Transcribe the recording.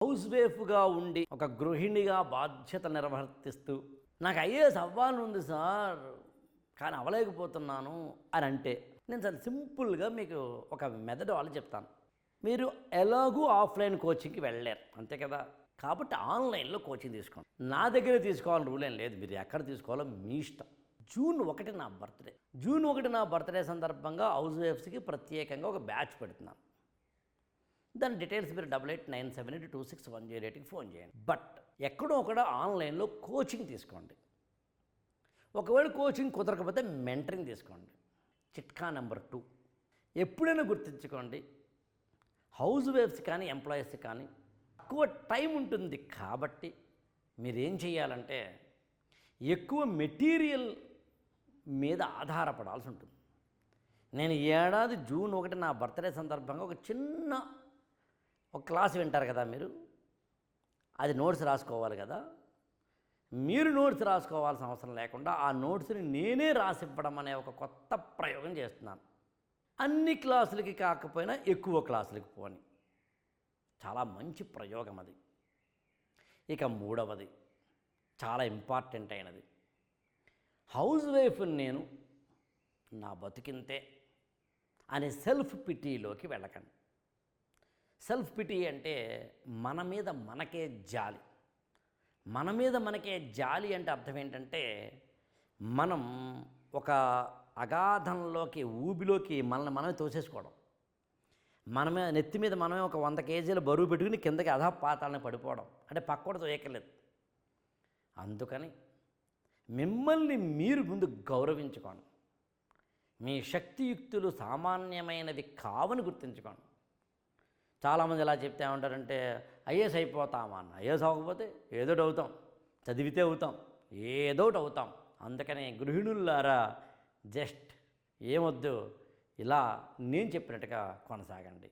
House వైఫ్గా ఉండి ఒక గృహిణిగా బాధ్యత నిర్వర్తిస్తూ నాకు ఐఏఎస్ అవ్వాలని ఉంది సార్, కానీ అవ్వలేకపోతున్నాను అని అంటే నేను చాలా సింపుల్గా మీకు ఒక మెథడాలజీ చెప్తాను. మీరు ఎలాగూ ఆఫ్లైన్ కోచింగ్కి వెళ్ళలేరు, అంతే కదా. కాబట్టి ఆన్లైన్లో కోచింగ్ తీసుకోండి. నా దగ్గర తీసుకోవాలని రూల్ ఏం లేదు, మీరు ఎక్కడ తీసుకోవాలో మీ ఇష్టం. జూన్ 1 నా బర్త్డే. జూన్ 1 నా బర్త్డే సందర్భంగా హౌస్ వైఫ్స్కి ప్రత్యేకంగా ఒక బ్యాచ్ పెడుతున్నాను. దాని డీటెయిల్స్ మీరు 8897826108కి ఫోన్ చేయండి. బట్ ఎక్కడో ఒకడ ఆన్లైన్లో కోచింగ్ తీసుకోండి. ఒకవేళ కోచింగ్ కుదరకపోతే మెంటరింగ్ తీసుకోండి. చిట్కా నెంబర్ 2, ఎప్పుడైనా గుర్తుంచుకోండి, హౌస్ వైఫ్స్ కానీ ఎంప్లాయీస్ కానీ తక్కువ టైం ఉంటుంది కాబట్టి మీరేం చేయాలంటే ఎక్కువ మెటీరియల్ మీద ఆధారపడాల్సి ఉంటుంది. నేను ఈ ఏడాది జూన్ 1 నా బర్త్డే సందర్భంగా ఒక క్లాస్ వింటారు కదా మీరు, అది నోట్స్ రాసుకోవాలి కదా. మీరు నోట్స్ రాసుకోవాల్సిన అవసరం లేకుండా ఆ నోట్స్ని నేనే రాసివ్వడం అనే ఒక కొత్త ప్రయోగం చేస్తున్నాను. అన్ని క్లాసులకి కాకపోయినా ఎక్కువ క్లాసులకి పోని, చాలా మంచి ప్రయోగం అది. ఇక 3వది చాలా ఇంపార్టెంట్ అయినది, హౌస్ వైఫ్ నేను నా బతికింతే అనే సెల్ఫ్ పిటీలోకి వెళ్ళకండి. సెల్ఫ్ పిటీ అంటే మన మీద మనకే జాలి. మన మీద మనకే జాలి అంటే అర్థం ఏంటంటే మనం ఒక అగాధంలోకి ఊబిలోకి మనల్ని మనమే తోసేసుకోవడం, మనమే నెత్తి మీద మనమే ఒక 100 కేజీల బరువు పెట్టుకుని కిందకి అధపాతాలని పడిపోవడం, అంటే పక్కడు తోయక్కర్లేదు. అందుకని మిమ్మల్ని మీరు ముందు గౌరవించుకోండి. మీ శక్తియుక్తులు సామాన్యమైనవి కావని గుర్తుంచుకోండి. చాలామంది ఎలా చెప్తే ఏమంటారంటే ఐఏఎస్ అయిపోతామా అన్న, ఐఏఎస్ అవ్వకపోతే ఏదోటి అవుతాం, చదివితే అవుతాం, ఏదోటి అవుతాం. అందుకని గృహిణులారా జస్ట్ ఏమొద్దు, ఇలా నేను చెప్పినట్టుగా కొనసాగండి.